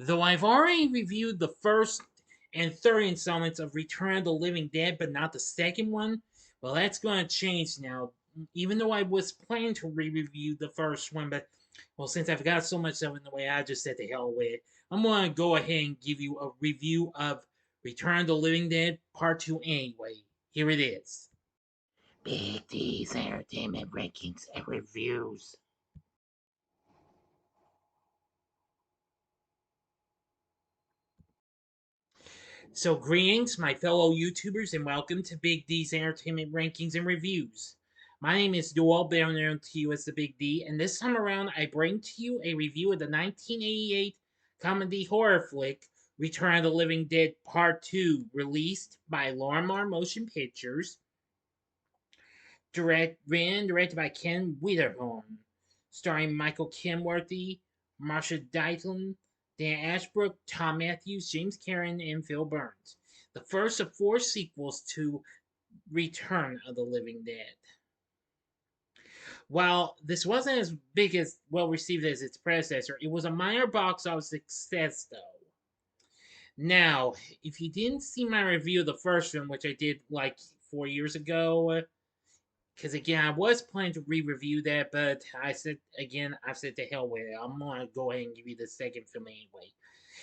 Though I've already reviewed the first and third installments of Return of the Living Dead, but not the second one, well, that's going to change now. Even though I was planning to re-review the first one, but well, since I've got so much stuff in the way, I just said to hell with it. I'm going to go ahead and give you a review of Return of the Living Dead Part 2 anyway. Here it is. Big D's Entertainment Rankings and Reviews. So, greetings, my fellow YouTubers, and welcome to Big D's Entertainment Rankings and Reviews. My name is Dual, better known to you as the Big D, and this time around I bring to you a review of the 1988 comedy horror flick Return of the Living Dead Part 2, released by Lorimar Motion Pictures, written and directed by Ken Wiederhorn, starring Michael Kenworthy, Marsha Dietlein, Dan Ashbrook, Thom Matthews, James Karen, and Phil Bruns. The first of four sequels to Return of the Living Dead. While this wasn't as big as well received as its predecessor, it was a minor box office success though. Now, if you didn't see my review of the first one, which I did like 4 years ago, because again, I was planning to re-review that, but I said again, I said to hell with it. I'm gonna go ahead and give you the second film anyway.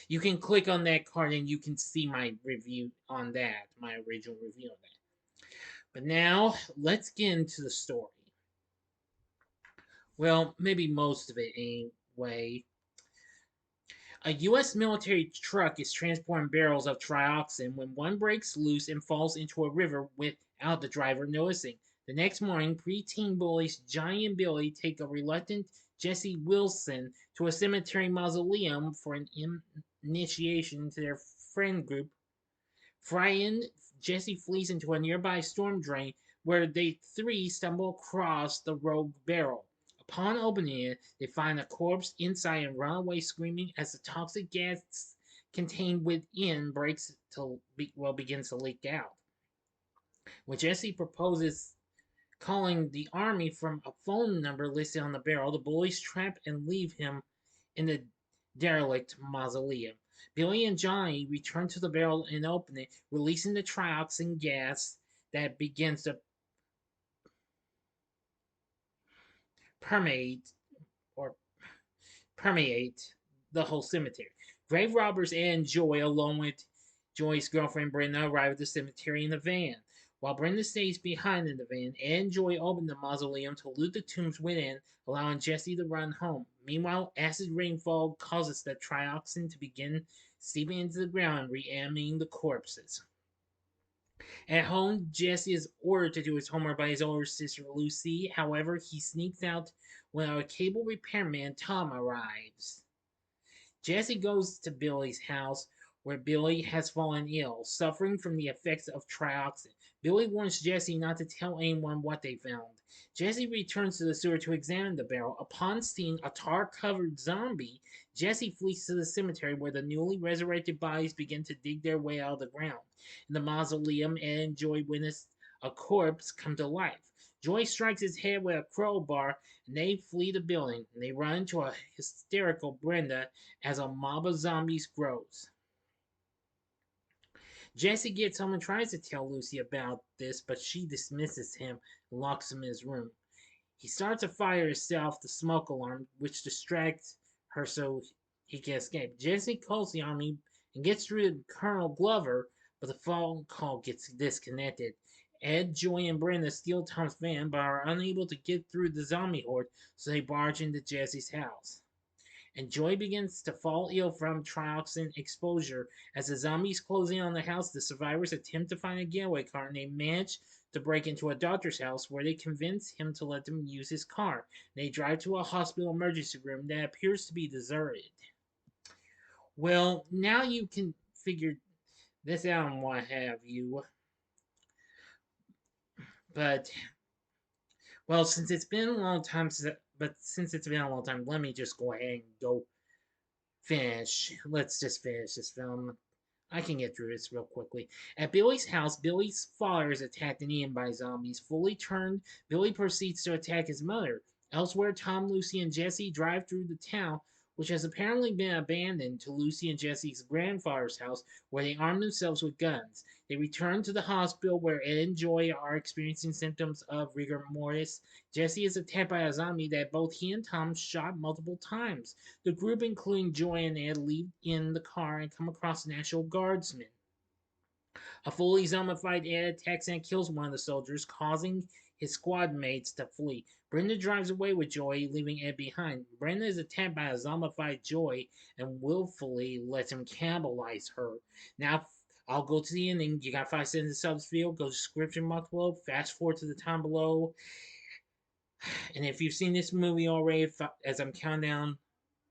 You can click on that card and you can see my review on that, my original review on that. But now let's get into the story. Well, maybe most of it anyway. A U.S. military truck is transporting barrels of trioxin when one breaks loose and falls into a river without the driver noticing. The next morning, preteen bullies Johnny and Billy take a reluctant Jesse Wilson to a cemetery mausoleum for an initiation into their friend group. Frightened, Jesse flees into a nearby storm drain where they three stumble across the rogue barrel. Upon opening it, they find a corpse inside and run away screaming as the toxic gas contained within begins to leak out. When Jesse proposes calling the army from a phone number listed on the barrel, the bullies trap and leave him in the derelict mausoleum. Billy and Johnny return to the barrel and open it, releasing the trioxin gas that begins to permeate or permeate the whole cemetery. Grave robbers and Joy, along with Joy's girlfriend Brenda, arrive at the cemetery in the van. While Brenda stays behind in the van, Ed and Joy open the mausoleum to loot the tombs within, allowing Jesse to run home. Meanwhile, acid rainfall causes the trioxin to begin seeping into the ground, reanimating the corpses. At home, Jesse is ordered to do his homework by his older sister Lucy. However, he sneaks out when a cable repairman Tom arrives. Jesse goes to Billy's house where Billy has fallen ill, suffering from the effects of trioxin. Billy warns Jesse not to tell anyone what they found. Jesse returns to the sewer to examine the barrel. Upon seeing a tar-covered zombie, Jesse flees to the cemetery where the newly resurrected bodies begin to dig their way out of the ground. In the mausoleum, Ed and Joy witness a corpse come to life. Joy strikes his head with a crowbar and they flee the building. They run into a hysterical Brenda as a mob of zombies grows. Jesse gets home and tries to tell Lucy about this, but she dismisses him and locks him in his room. He starts a fire himself, the smoke alarm, which distracts her so he can escape. Jesse calls the army and gets through to Colonel Glover, but the phone call gets disconnected. Ed, Joy, and Brenda steal Tom's van but are unable to get through the zombie horde, so they barge into Jesse's house. And Joy begins to fall ill from trioxin exposure. As the zombies close in on the house, the survivors attempt to find a getaway car and they manage to break into a doctor's house where they convince him to let them use his car. They drive to a hospital emergency room that appears to be deserted. Well, now you can figure this out and what have you. But, well, since it's been a long time, let me just go ahead and go Let's just finish this film. I can get through this real quickly. At Billy's house, Billy's father is attacked and eaten by zombies. Fully turned, Billy proceeds to attack his mother. Elsewhere, Tom, Lucy, and Jesse drive through the town which has apparently been abandoned, to Lucy and Jesse's grandfather's house, where they arm themselves with guns. They return to the hospital where Ed and Joy are experiencing symptoms of rigor mortis. Jesse is attacked by a zombie that both he and Tom shot multiple times. The group, including Joy and Ed, leave in the car and come across National Guardsmen. A fully zombified Ed attacks and kills one of the soldiers, causing his squad mates to flee. Brenda drives away with Joy, leaving Ed behind. Brenda is attacked by a zombified Joy and willfully lets him cannibalize her. Now, I'll go to the ending. You got 5 seconds to subs video. Go to description box below. Fast forward to the time below. And if you've seen this movie already, as I'm counting down,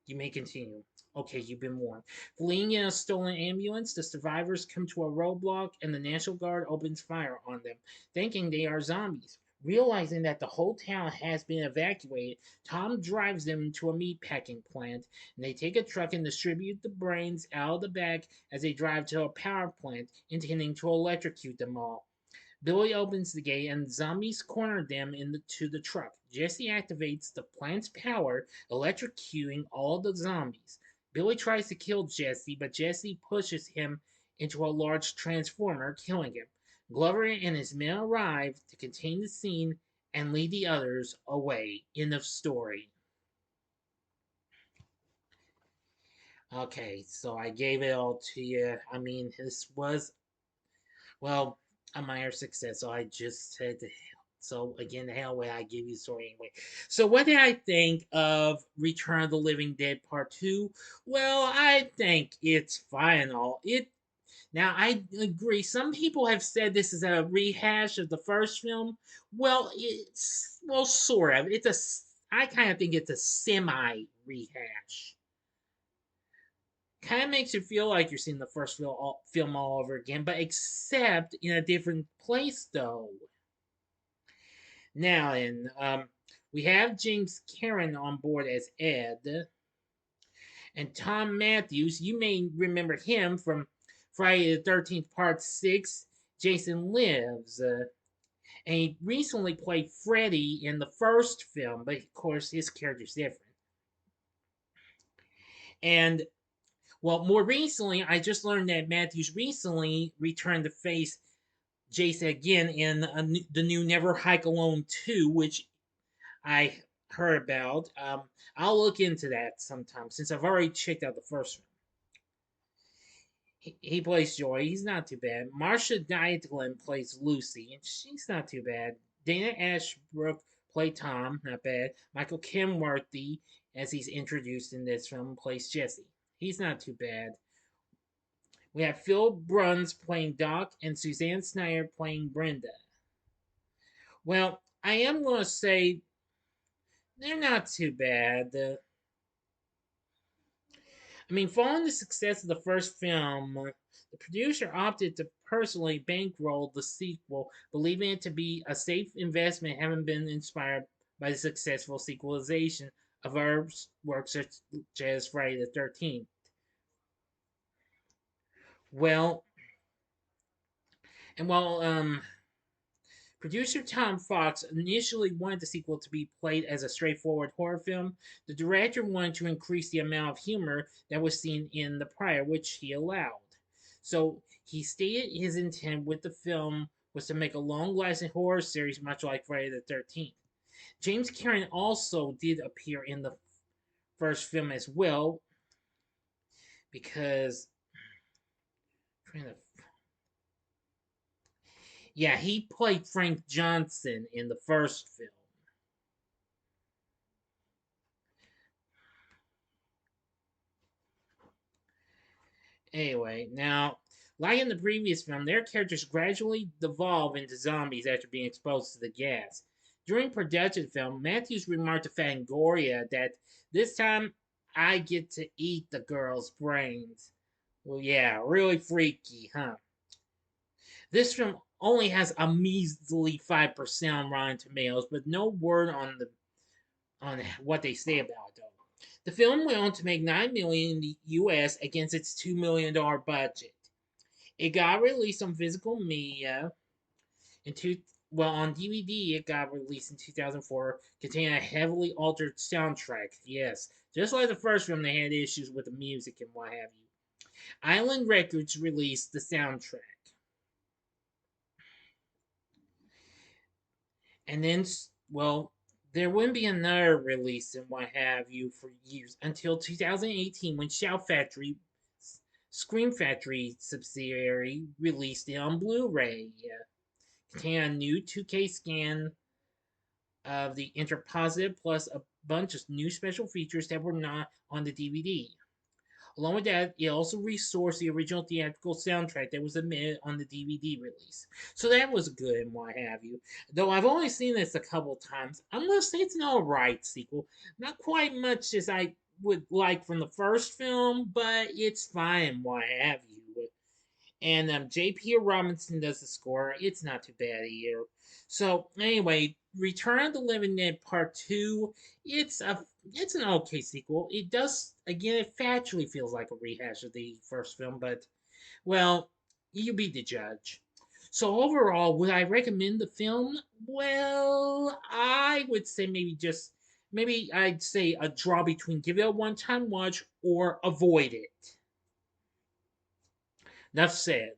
you may continue. Okay, you've been warned. Fleeing in a stolen ambulance, the survivors come to a roadblock and the National Guard opens fire on them, thinking they are zombies. Realizing that the whole town has been evacuated, Tom drives them to a meatpacking plant, and they take a truck and distribute the brains out of the back as they drive to a power plant, intending to electrocute them all. Billy opens the gate and zombies corner them into the truck. Jesse activates the plant's power, electrocuting all the zombies. Billy tries to kill Jesse, but Jesse pushes him into a large transformer, killing him. Glover and his men arrive to contain the scene and lead the others away. End of story. Okay, so I gave it all to you. I mean, this was, well, a minor success. So I just said to hell. So again, the hell way I give you the story anyway. So what did I think of Return of the Living Dead Part 2? Well, I think it's fine all. It now I agree. Some people have said this is a rehash of the first film. Well, it's sort of. I kind of think it's a semi rehash. Kind of makes you feel like you're seeing the first film all over again, but except in a different place, though. Now, then, we have James Karen on board as Ed, and Thom Matthews. You may remember him from Friday the 13th, Part 6, Jason Lives. And he recently played Freddy in the first film, but of course, his character's different. And well, more recently, I just learned that Matthews recently returned to face Jason again in the new Never Hike Alone 2, which I heard about. I'll look into that sometime since I've already checked out the first one. He plays Joy. He's not too bad. Marsha Dietlein plays Lucy, and she's not too bad. Dana Ashbrook played Tom, not bad. Michael Kenworthy, as he's introduced in this film, plays Jesse. He's not too bad. We have Phil Bruns playing Doc and Suzanne Snyder playing Brenda. Well, I am going to say they're not too bad. I mean, following the success of the first film, the producer opted to personally bankroll the sequel, believing it to be a safe investment, having been inspired by the successful sequelization of other works such as Friday the 13th. Well, and while producer Tom Fox initially wanted the sequel to be played as a straightforward horror film, the director wanted to increase the amount of humor that was seen in the prior, which he allowed. So he stated his intent with the film was to make a long-lasting horror series much like Friday the 13th. James Karen also did appear in the first film as well, because yeah, he played Frank Johnson in the first film. Anyway, now, like in the previous film, their characters gradually devolve into zombies after being exposed to the gas. During production of the film, Matthews remarked to Fangoria that this time I get to eat the girl's brains. Well, yeah, really freaky, huh? This film only has a measly 5% on Rotten Tomatoes, but no word on what they say about it, though. The film went on to make $9 million in the U.S. against its $2 million budget. It got released on physical media in well, on DVD, it got released in 2004, containing a heavily altered soundtrack. Yes, just like the first film, they had issues with the music and what have you. Island Records released the soundtrack. And then, well, there wouldn't be another release and what have you for years until 2018 when Shout Factory, Scream Factory subsidiary, released it on Blu-ray. Containing a new 2K scan of the interpositive plus a bunch of new special features that were not on the DVD. Along with that, it also restores the original theatrical soundtrack that was omitted on the DVD release. So that was good and what have you. Though I've only seen this a couple times, I'm gonna say it's an alright sequel. Not quite much as I would like from the first film, but it's fine, what have you. And J.P. Robinson does the score. It's not too bad either. So anyway, Return of the Living Dead Part Two. It's a it's an okay sequel. It does again. It factually feels like a rehash of the first film, but well, you be the judge. So overall, would I recommend the film? Well, I would say maybe I'd say a draw between give it a one-time watch or avoid it. Enough said.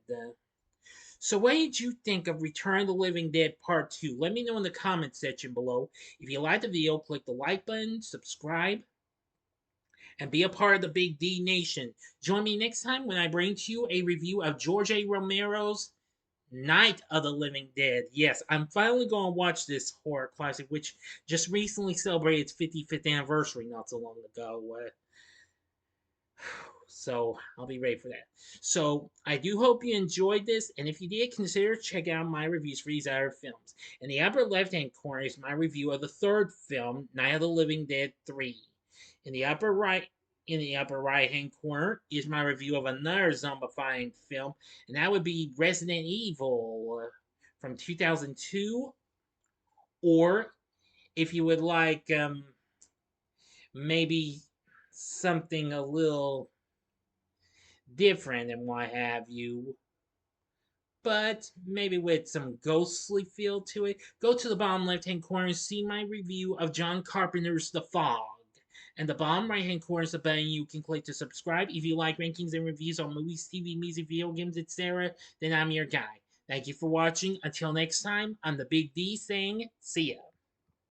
So, what did you think of Return of the Living Dead Part 2? Let me know in the comments section below. If you liked the video, click the like button, subscribe, and be a part of the Big D Nation. Join me next time when I bring to you a review of George A. Romero's Night of the Living Dead. Yes, I'm finally going to watch this horror classic, which just recently celebrated its 55th anniversary not so long ago. So I'll be ready for that. So I do hope you enjoyed this, and if you did, consider checking out my reviews for these other films. In the upper left-hand corner is my review of the third film, Night of the Living Dead 3. In the upper right in the upper right-hand corner is my review of another zombifying film, and that would be Resident Evil from 2002. Or if you would like maybe something a little different and what have you, but maybe with some ghostly feel to it, go to the bottom left hand corner and see my review of John Carpenter's The Fog. And the bottom right hand corner is the button you can click to subscribe. If you like rankings and reviews on movies, TV, music, video games, etc., then I'm your guy. Thank you for watching. Until next time, I'm the Big D saying, see ya.